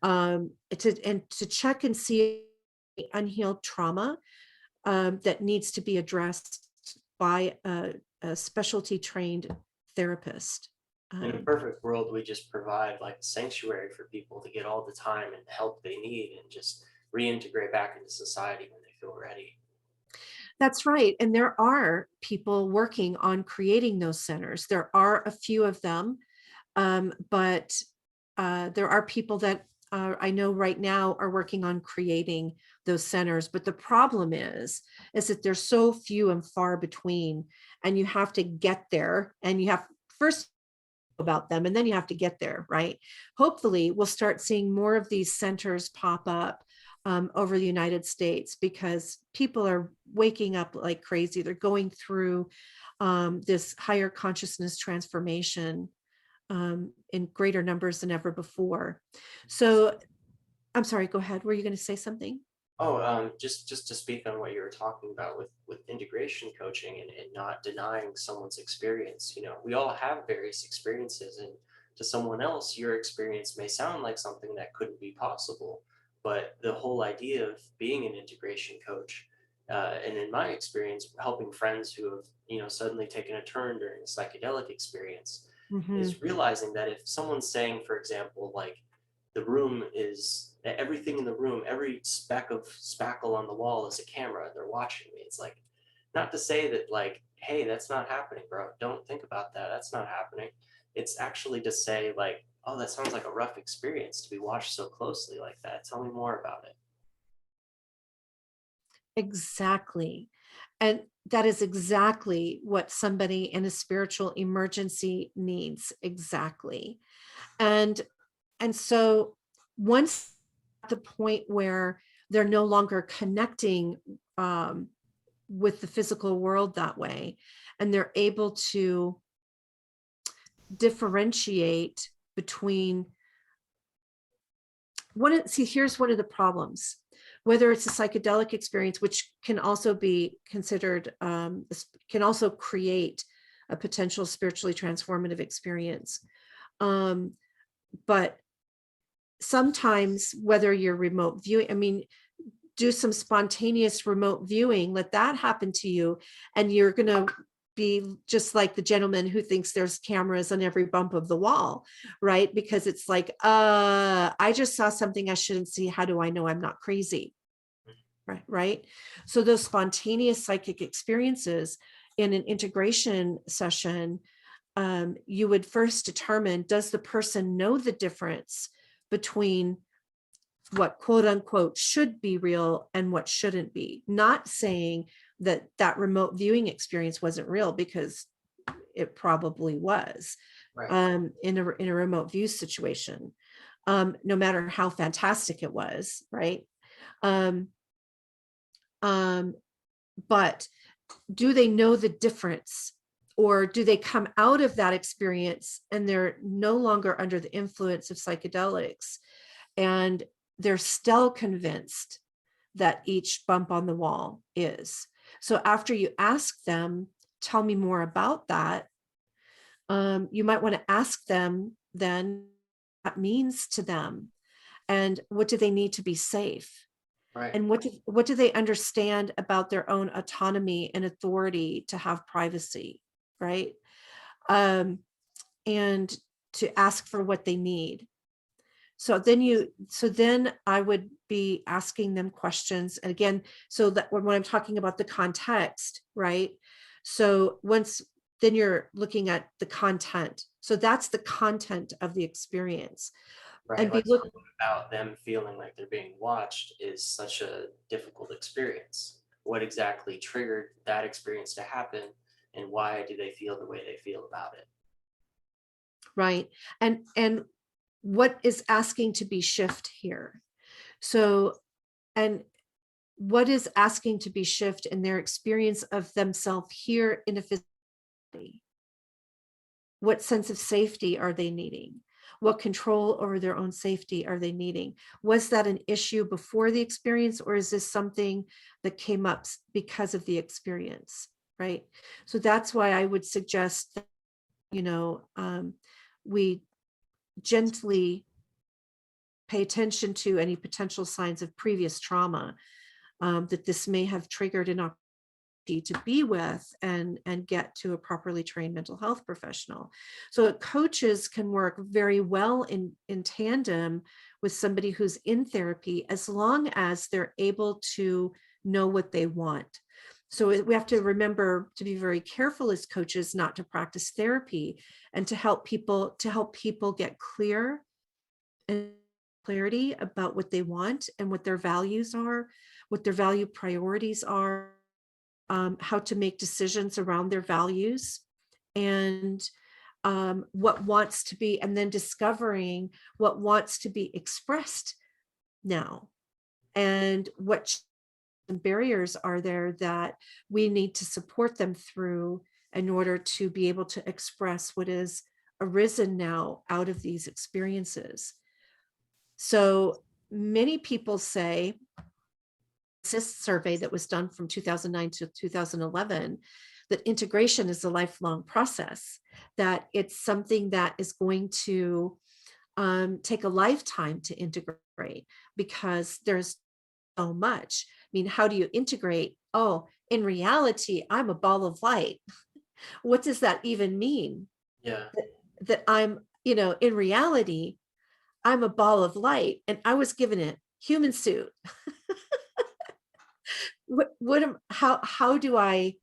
To check and see unhealed trauma that needs to be addressed by a specialty trained therapist. In a perfect world, we just provide like a sanctuary for people to get all the time and help they need and just reintegrate back into society when they feel ready. That's right. And there are people working on creating those centers. There are a few of them, but there are people that I know right now are working on creating those centers. But the problem is that they're so few and far between, and you have to get there, and you have first about them, and then you have to get there, right? Hopefully, we'll start seeing more of these centers pop up over the United States, because people are waking up like crazy. They're going through this higher consciousness transformation in greater numbers than ever before. So I'm sorry, go ahead. Were you going to say something? Oh, just to speak on what you were talking about with integration coaching and not denying someone's experience. We all have various experiences, and to someone else, your experience may sound like something that couldn't be possible. But the whole idea of being an integration coach, and in my experience, helping friends who have suddenly taken a turn during a psychedelic experience, Hmm. is realizing that if someone's saying, for example, like the room is everything in the room, every speck of spackle on the wall is a camera. They're watching me. It's like, not to say that like, hey, that's not happening, bro. Don't think about that. That's not happening. It's actually to say like, oh, that sounds like a rough experience to be watched so closely like that. Tell me more about it. Exactly. And that is exactly what somebody in a spiritual emergency needs. Exactly. And so once at the point where they're no longer connecting um, with the physical world that way, and they're able to differentiate between here's one of the problems. Whether it's a psychedelic experience, which can also be considered, can also create a potential spiritually transformative experience. Um, but sometimes, whether you're remote viewing, I mean, do some spontaneous remote viewing, let that happen to you, and you're going to be just like the gentleman who thinks there's cameras on every bump of the wall, right? Because it's like, I just saw something I shouldn't see. How do I know I'm not crazy? Right. So those spontaneous psychic experiences in an integration session, you would first determine, does the person know the difference between what quote unquote should be real and what shouldn't be? Not saying that that remote viewing experience wasn't real, because it probably was, Right. in a remote view situation, no matter how fantastic it was, right? Um, um, but do they know the difference? Or do they come out of that experience and they're no longer under the influence of psychedelics, and they're still convinced that each bump on the wall is? So after you ask them, tell me more about that, you might want to ask them then what that means to them, and what do they need to be safe, Right. and what do they understand about their own autonomy and authority to have privacy, right? um, and to ask for what they need. So then I would be asking them questions. And again, so that when I'm talking about the context, right? So once, then you're looking at the content. So that's the content of the experience. Right. And be Like, look, what about them feeling like they're being watched is such a difficult experience? What exactly triggered that experience to happen, and why do they feel the way they feel about it? right. And what is asking to be shift here? So, and what is asking to be shift in their experience of themselves here in a physical body? What sense of safety are they needing? What control over their own safety are they needing? Was that an issue before the experience, or is this something that came up because of the experience? Right. So that's why I would suggest that, we gently pay attention to any potential signs of previous trauma, that this may have triggered an opportunity to be with and get to a properly trained mental health professional. So coaches can work very well in tandem with somebody who's in therapy, as long as they're able to know what they want. So we have to remember to be very careful as coaches not to practice therapy, and to help people get clear and clarity about what they want and what their values are, what their value priorities are, how to make decisions around their values, and what wants to be, and then discovering what wants to be expressed now. and what barriers are there that we need to support them through in order to be able to express what is arisen now out of these experiences. So many people say, INSIST survey that was done from 2009 to 2011, that integration is a lifelong process, that it's something that is going to take a lifetime to integrate, because there's so much. I mean, how do you integrate? Oh, in reality, I'm a ball of light. What does that even mean? Yeah. That I'm, in reality, I'm a ball of light and I was given a human suit. How do I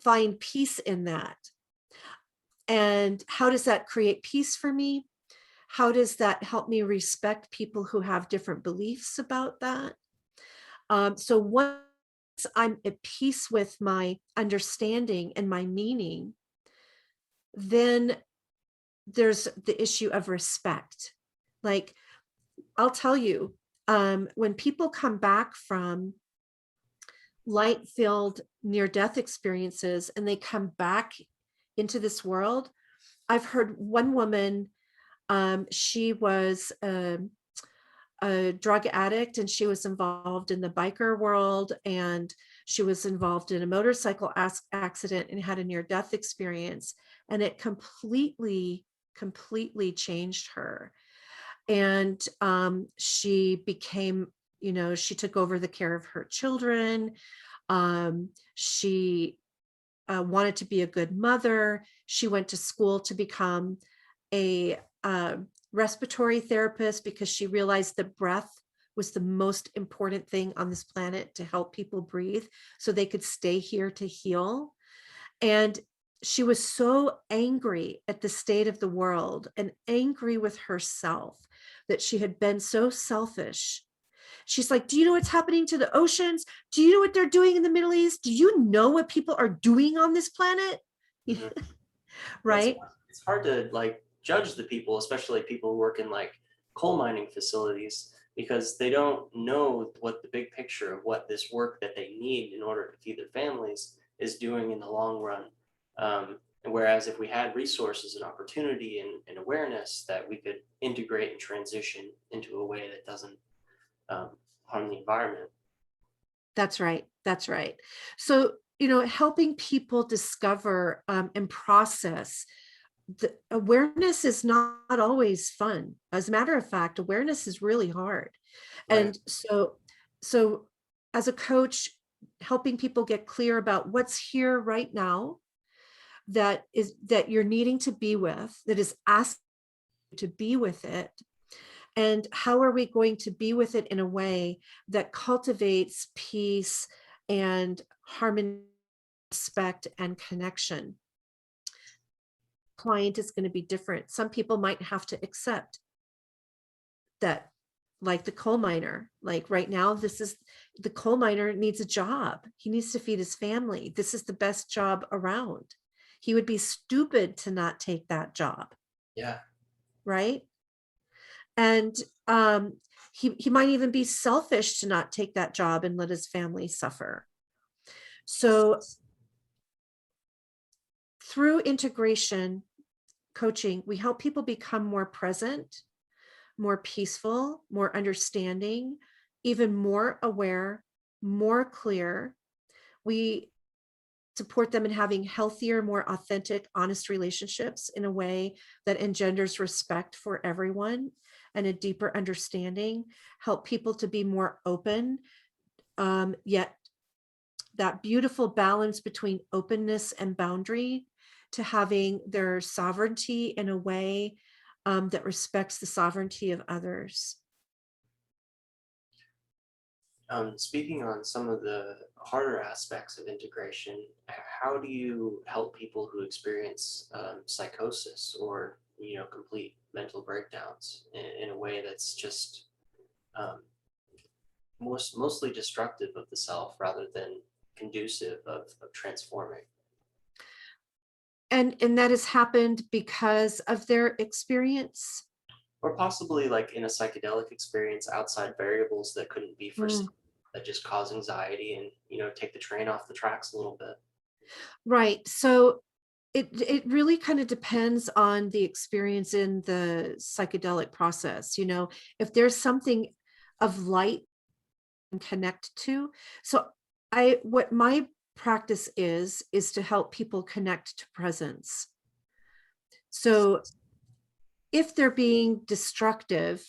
find peace in that? And how does that create peace for me? How does that help me respect people who have different beliefs about that? So once I'm at peace with my understanding and my meaning, then there's the issue of respect. Like, I'll tell you, when people come back from light-filled near-death experiences and they come back into this world, I've heard one woman, she was a drug addict and she was involved in the biker world, and she was involved in a motorcycle accident and had a near-death experience, and it completely changed her. And she became, she took over the care of her children. She wanted to be a good mother. She went to school to become a respiratory therapist because she realized that breath was the most important thing on this planet to help people breathe so they could stay here to heal. And she was so angry at the state of the world and angry with herself that she had been so selfish. She's like, do you know what's happening to the oceans? Do you know what they're doing in the Middle East? Do you know what people are doing on this planet? Mhm. Yeah, Right? it's hard to like judge the people, especially people who work in like coal mining facilities, because they don't know what the big picture of what this work that they need in order to feed their families is doing in the long run. And whereas if we had resources and opportunity and awareness that we could integrate and transition into a way that doesn't harm the environment. That's right. That's right. So, helping people discover and process the awareness is not always fun. As a matter of fact, awareness is really hard. Right. And so as a coach, helping people get clear about what's here right now that you're needing to be with, that is asked to be with it. And how are we going to be with it in a way that cultivates peace and harmony, respect, and connection? Client is going to be different. Some people might have to accept that, like the coal miner, like right now, the coal miner needs a job. He needs to feed his family. This is the best job around. He would be stupid to not take that job, Yeah. right? And he might even be selfish to not take that job and let his family suffer. So through integration coaching, we help people become more present, more peaceful, more understanding, even more aware, more clear. We support them in having healthier, more authentic, honest relationships in a way that engenders respect for everyone and a deeper understanding, help people to be more open, yet that beautiful balance between openness and boundary, to having their sovereignty in a way that respects the sovereignty of others. Speaking on some of the harder aspects of integration, how do you help people who experience psychosis or complete mental breakdowns in a way that's just um, mostly destructive of the self rather than conducive of transforming? And that has happened because of their experience. or possibly like in a psychedelic experience, outside variables that couldn't be Mm. foreseen that just cause anxiety and, take the train off the tracks a little bit. Right. So it really kind of depends on the experience in the psychedelic process. If there's something of light and connect to. So I what my practice is to help people connect to presence. So if they're being destructive,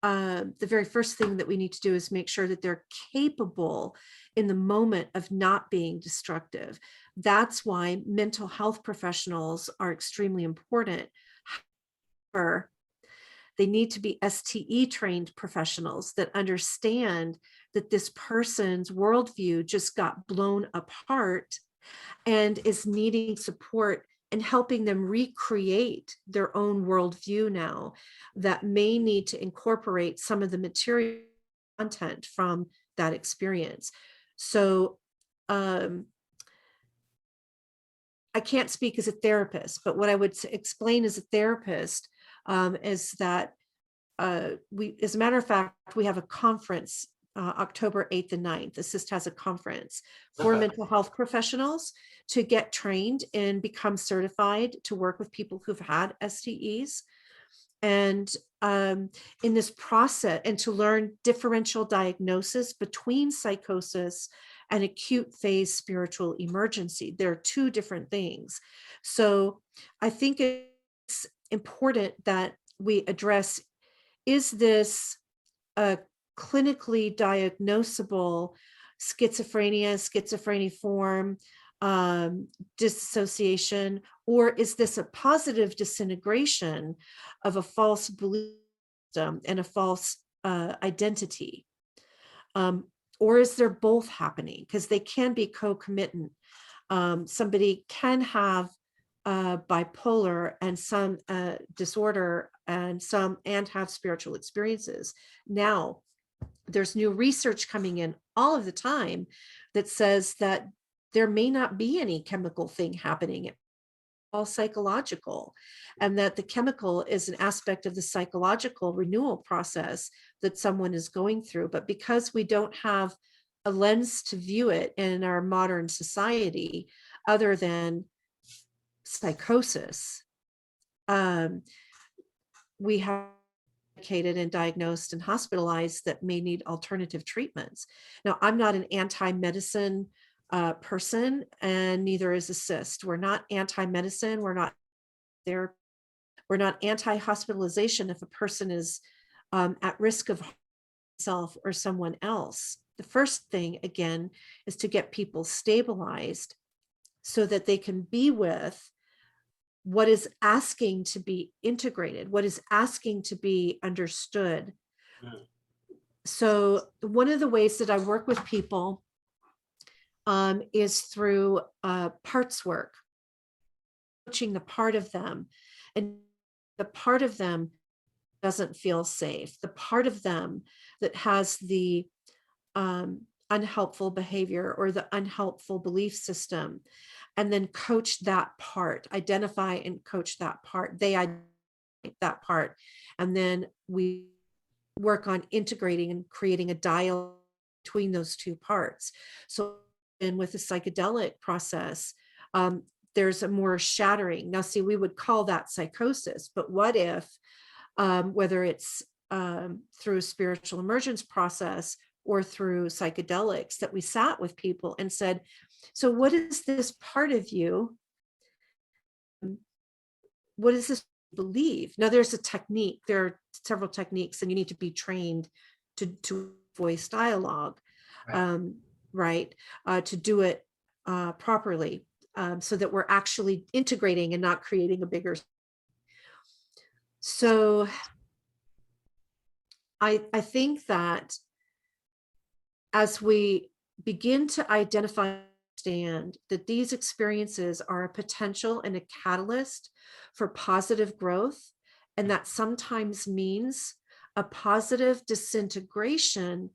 the very first thing that we need to do is make sure that they're capable in the moment of not being destructive. That's why mental health professionals are extremely important. However, they need to be STE trained professionals that understand that this person's worldview just got blown apart and is needing support and helping them recreate their own worldview now that may need to incorporate some of the material content from that experience. So um, I can't speak as a therapist, but what I would explain as a therapist is that as a matter of fact, we have a conference October 8th and 9th. ACISTE has a conference for Okay. mental health professionals to get trained and become certified to work with people who've had STEs. And in this process, and to learn differential diagnosis between psychosis and acute phase spiritual emergency. They're two different things. So I think it's important that we address, is this a clinically diagnosable schizophreniform, dissociation, or is this a positive disintegration of a false belief system and a false identity? Or is there both happening? Because they can be concomitant. Somebody can have bipolar and some disorder and have spiritual experiences. Now, there's new research coming in all of the time that says that there may not be any chemical thing happening. It's all psychological, and that the chemical is an aspect of the psychological renewal process that someone is going through. But because we don't have a lens to view it in our modern society other than psychosis, we have medicated and diagnosed and hospitalized that may need alternative treatments. Now, I'm not an anti-medicine person, and neither is ACISTE. We're not anti-medicine. We're not there. We're not anti-hospitalization if a person is at risk of himself or someone else. The first thing, again, is to get people stabilized so that they can be with what is asking to be integrated, what is asking to be understood. Mhm. So one of the ways that I work with people is through parts work, coaching the part of them, and the part of them doesn't feel safe, the part of them that has the unhelpful behavior or the unhelpful belief system, and then coach that part, identify and coach that part. They identify that part, and then we work on integrating and creating a dialogue between those two parts. So, and with the psychedelic process, there's a more shattering. Now, see, we would call that psychosis, but what if, whether it's through a spiritual emergence process or through psychedelics, that we sat with people and said, so what is this part of you? What does this believe? Now, there's a technique. There are several techniques, and you need to be trained to voice dialogue, Right. um, right? To do it properly, so that we're actually integrating and not creating a bigger. So I think that as we begin to identify and understand that these experiences are a potential and a catalyst for positive growth, and that sometimes means a positive disintegration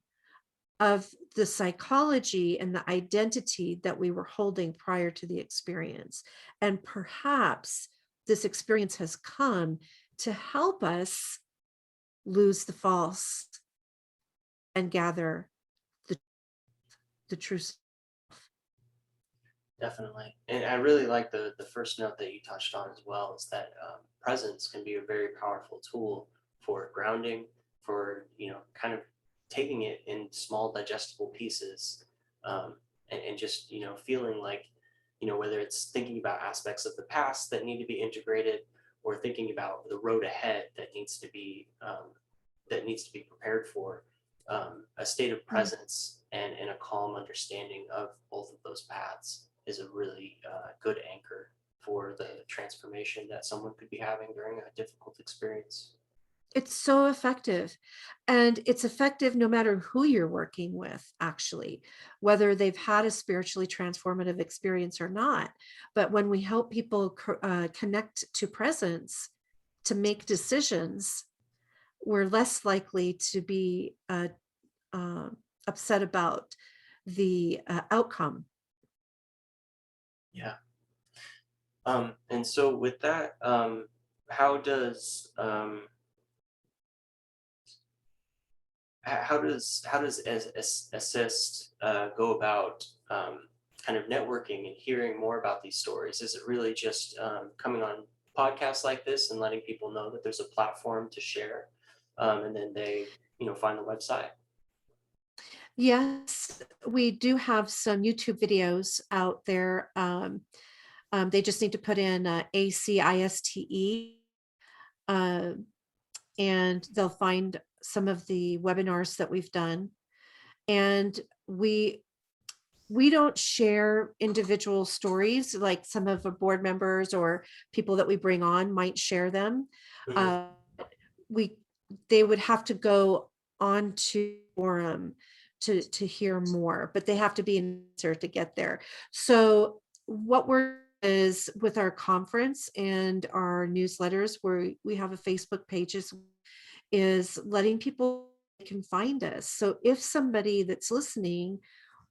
of the psychology and the identity that we were holding prior to the experience. And perhaps this experience has come to help us lose the false and gather the, the true. Definitely. And I really like the first note that you touched on as well, is that presence can be a very powerful tool for grounding, for, kind of taking it in small digestible pieces, and just, feeling like, whether it's thinking about aspects of the past that need to be integrated, or thinking about the road ahead that needs to be prepared for, a state of Mm. presence and a calm understanding of both of those paths is a really good anchor for the transformation that someone could be having during a difficult experience. It's so effective. And it's effective no matter who you're working with, actually, whether they've had a spiritually transformative experience or not. But when we help people connect to presence to make decisions, we're less likely to be uh, upset about the outcome. Yeah. And so with that, how does how does assist go about kind of networking and hearing more about these stories? Is it really just coming on podcasts like this and letting people know that there's a platform to share, and then they find the website? Yes, we do have some YouTube videos out there. They just need to put in ACISTE, uh, and they'll find some of the webinars that we've done. And we don't share individual stories like some of the board members or people that we bring on might share them. Mhm. Uh, we They would have to go on to forum to hear more, but they have to be in there to get there. So what we're is with our conference and our newsletters, where we have a Facebook page, is letting people can find us. So if somebody that's listening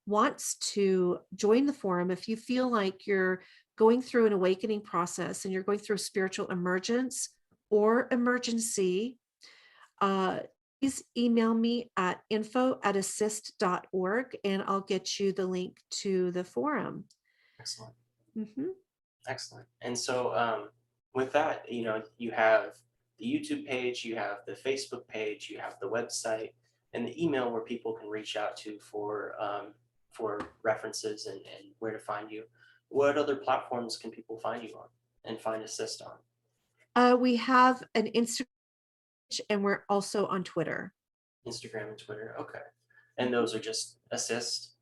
wants to join the forum, if you feel like you're going through an awakening process and you're going through a spiritual emergence or emergency, uh, please email me at info@assist.org and I'll get you the link to the forum. Excellent. Mhm. Excellent. And so, with that, you have the YouTube page, you have the Facebook page, you have the website, and the email where people can reach out to for references and where to find you. What other platforms can people find you on and find Assist on? We have an Instagram and we're also on Twitter. Instagram and Twitter. Okay. And Mhm. those are just Assist.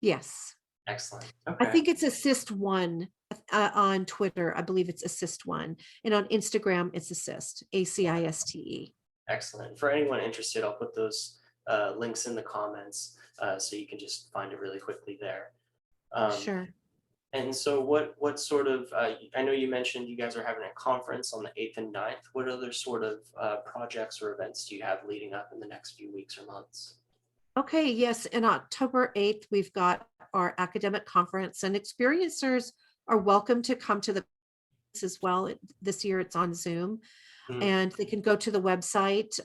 Yes. Excellent. I Okay. think it's assist one on Twitter. I believe it's assist one. And on Instagram, it's assist, ACISTE. Excellent. For anyone interested, I'll put those links in the comments so you can just find it really quickly there. Um, Sure. And so what sort of, I know you mentioned you guys are having a conference on the 8th and 9th. What other sort of projects or events do you have leading up in the next few weeks or months? Okay, yes, in October 8th, we've got our academic conference, and experiencers are welcome to come to the conference as well. This year it's on Zoom, Mhm. and they can go to the website,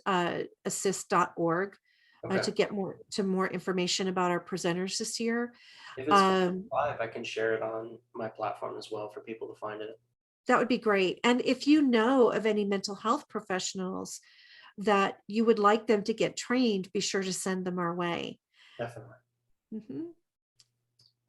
assist.org, Okay. to get more information about our presenters this year. If it's Um, live, I can share it on my platform as well for people to find it. that would be great. And if you know of any mental health professionals that you would like them to get trained, be sure to send them our way. Definitely. Mhm. It's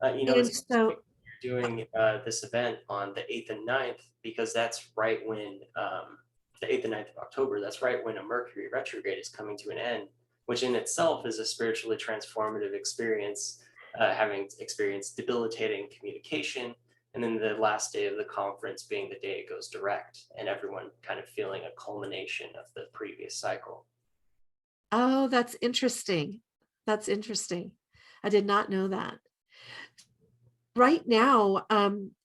And interesting so, you're doing this event on the 8th and 9th because that's right when the 8th and 9th of October, that's right when a Mercury retrograde is coming to an end, which in itself is a spiritually transformative experience, having experienced debilitating communication. And then the last day of the conference being the day it goes direct, and everyone kind of feeling a culmination of the previous cycle. oh, that's interesting. That's interesting. I did not know that. Right now,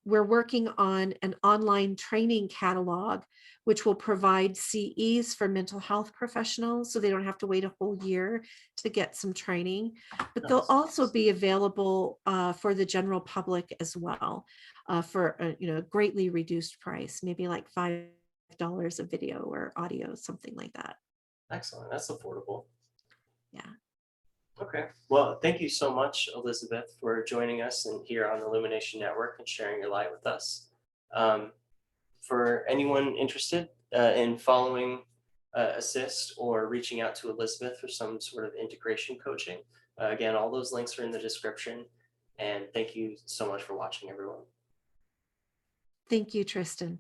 we're working on an online training catalog, which will provide CEs for mental health professionals, so they don't have to wait a whole year to get some training. But they'll Nice. also be available for the general public as well, for a greatly reduced price, maybe like $5 a video or audio, something like that. Excellent. That's affordable. Yeah. Okay. Well, thank you so much, Elizabeth, for joining us and here on the IllumiNation Network and sharing your light with us. Um, for anyone interested in following Assist or reaching out to Elizabeth for some sort of integration coaching, again, all those links are in the description. And thank you so much for watching, everyone. Thank you, Tristan.